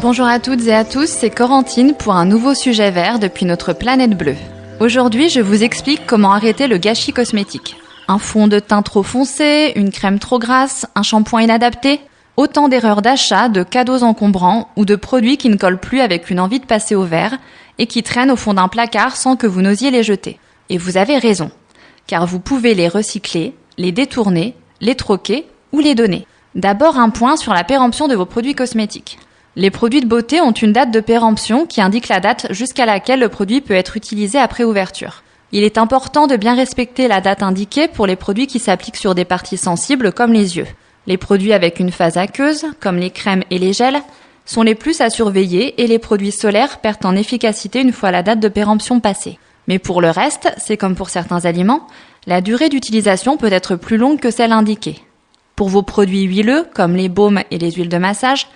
Bonjour à toutes et à tous, c'est Corentine pour un nouveau sujet vert depuis notre planète bleue. Aujourd'hui, je vous explique comment arrêter le gâchis cosmétique. Un fond de teint trop foncé, une crème trop grasse, un shampoing inadapté, autant d'erreurs d'achat, de cadeaux encombrants ou de produits qui ne collent plus avec une envie de passer au vert et qui traînent au fond d'un placard sans que vous n'osiez les jeter. Et vous avez raison, car vous pouvez les recycler, les détourner, les troquer ou les donner. D'abord un point sur la péremption de vos produits cosmétiques. Les produits de beauté ont une date de péremption qui indique la date jusqu'à laquelle le produit peut être utilisé après ouverture. Il est important de bien respecter la date indiquée pour les produits qui s'appliquent sur des parties sensibles comme les yeux. Les produits avec une phase aqueuse, comme les crèmes et les gels, sont les plus à surveiller et les produits solaires perdent en efficacité une fois la date de péremption passée. Mais pour le reste, c'est comme pour certains aliments, la durée d'utilisation peut être plus longue que celle indiquée. Pour vos produits huileux, comme les baumes et les huiles de massage,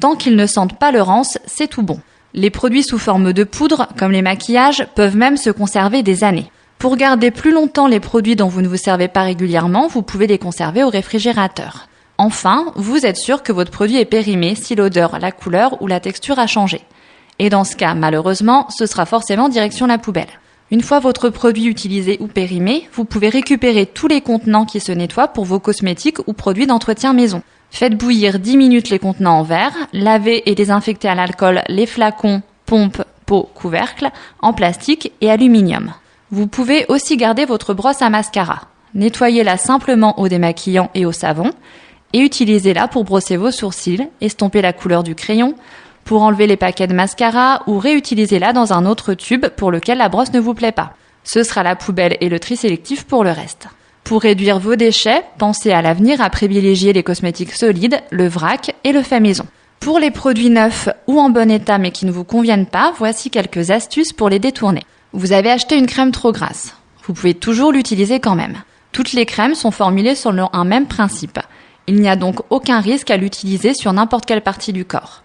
tant qu'ils ne sentent pas le rance, c'est tout bon. Les produits sous forme de poudre, comme les maquillages, peuvent même se conserver des années. Pour garder plus longtemps les produits dont vous ne vous servez pas régulièrement, vous pouvez les conserver au réfrigérateur. Enfin, vous êtes sûr que votre produit est périmé si l'odeur, la couleur ou la texture a changé. Et dans ce cas, malheureusement, ce sera forcément direction la poubelle. Une fois votre produit utilisé ou périmé, vous pouvez récupérer tous les contenants qui se nettoient pour vos cosmétiques ou produits d'entretien maison. Faites bouillir 10 minutes les contenants en verre, lavez et désinfectez à l'alcool les flacons, pompes, pots, couvercles, en plastique et aluminium. Vous pouvez aussi garder votre brosse à mascara. Nettoyez-la simplement au démaquillant et au savon et utilisez-la pour brosser vos sourcils, estomper la couleur du crayon, pour enlever les paquets de mascara ou réutilisez-la dans un autre tube pour lequel la brosse ne vous plaît pas. Ce sera la poubelle et le tri sélectif pour le reste. Pour réduire vos déchets, pensez à l'avenir à privilégier les cosmétiques solides, le vrac et le fait maison. Pour les produits neufs ou en bon état mais qui ne vous conviennent pas, voici quelques astuces pour les détourner. Vous avez acheté une crème trop grasse. Vous pouvez toujours l'utiliser quand même. Toutes les crèmes sont formulées selon un même principe. Il n'y a donc aucun risque à l'utiliser sur n'importe quelle partie du corps.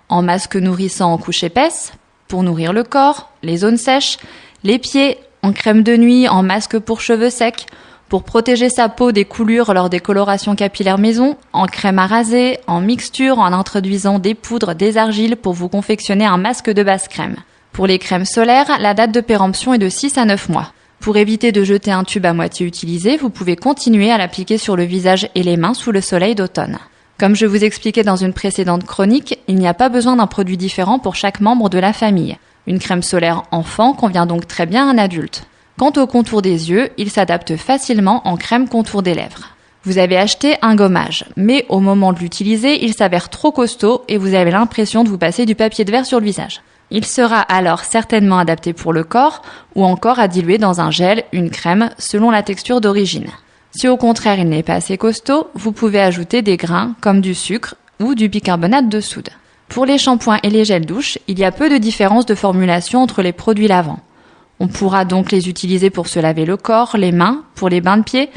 En masque nourrissant en couche épaisse, pour nourrir le corps, les zones sèches, les pieds, en crème de nuit, en masque pour cheveux secs, pour protéger sa peau des coulures lors des colorations capillaires maison, en crème à raser, en mixture, en introduisant des poudres, des argiles pour vous confectionner un masque de base crème. Pour les crèmes solaires, la date de péremption est de 6 à 9 mois. Pour éviter de jeter un tube à moitié utilisé, vous pouvez continuer à l'appliquer sur le visage et les mains sous le soleil d'automne. Comme je vous expliquais dans une précédente chronique, il n'y a pas besoin d'un produit différent pour chaque membre de la famille. Une crème solaire enfant convient donc très bien à un adulte. Quant au contour des yeux, il s'adapte facilement en crème contour des lèvres. Vous avez acheté un gommage, mais au moment de l'utiliser, il s'avère trop costaud et vous avez l'impression de vous passer du papier de verre sur le visage. Il sera alors certainement adapté pour le corps ou encore à diluer dans un gel, une crème, selon la texture d'origine. Si au contraire il n'est pas assez costaud, vous pouvez ajouter des grains comme du sucre ou du bicarbonate de soude. Pour les shampoings et les gels douche, il y a peu de différence de formulation entre les produits lavants. On pourra donc les utiliser pour se laver le corps, les mains, pour les bains de pieds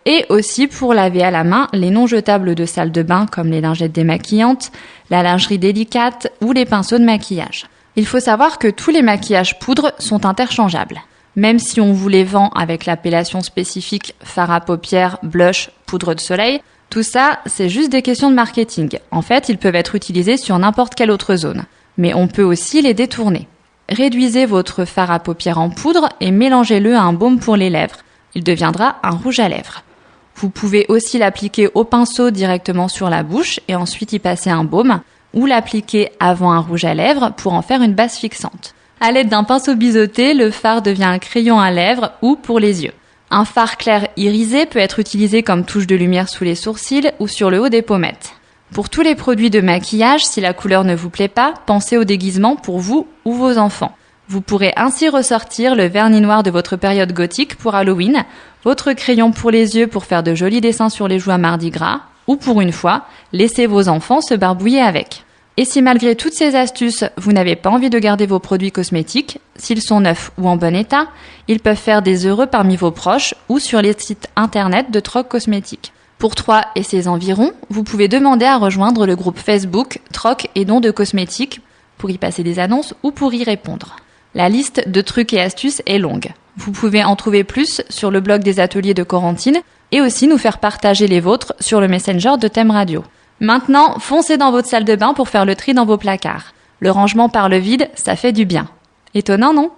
et aussi pour laver à la main les non jetables de salle de bain comme les lingettes démaquillantes, la lingerie délicate ou les pinceaux de maquillage. Il faut savoir que tous les maquillages poudre sont interchangeables. Même si on vous les vend avec l'appellation spécifique fard à paupières, blush, poudre de soleil, tout ça, c'est juste des questions de marketing. En fait, ils peuvent être utilisés sur n'importe quelle autre zone. Mais on peut aussi les détourner. Réduisez votre fard à paupières en poudre et mélangez-le à un baume pour les lèvres. Il deviendra un rouge à lèvres. Vous pouvez aussi l'appliquer au pinceau directement sur la bouche et ensuite y passer un baume ou l'appliquer avant un rouge à lèvres pour en faire une base fixante. À l'aide d'un pinceau biseauté, le fard devient un crayon à lèvres ou pour les yeux. Un fard clair irisé peut être utilisé comme touche de lumière sous les sourcils ou sur le haut des pommettes. Pour tous les produits de maquillage, si la couleur ne vous plaît pas, pensez au déguisement pour vous ou vos enfants. Vous pourrez ainsi ressortir le vernis noir de votre période gothique pour Halloween, votre crayon pour les yeux pour faire de jolis dessins sur les joues à Mardi Gras, ou pour une fois, laissez vos enfants se barbouiller avec. Et si malgré toutes ces astuces, vous n'avez pas envie de garder vos produits cosmétiques, s'ils sont neufs ou en bon état, ils peuvent faire des heureux parmi vos proches ou sur les sites internet de Troc Cosmétiques. Pour Troyes et ses environs, vous pouvez demander à rejoindre le groupe Facebook Troc et dons de cosmétiques pour y passer des annonces ou pour y répondre. La liste de trucs et astuces est longue. Vous pouvez en trouver plus sur le blog des ateliers de Corentine et aussi nous faire partager les vôtres sur le Messenger de Thème Radio. Maintenant, foncez dans votre salle de bain pour faire le tri dans vos placards. Le rangement par le vide, ça fait du bien. Étonnant, non ?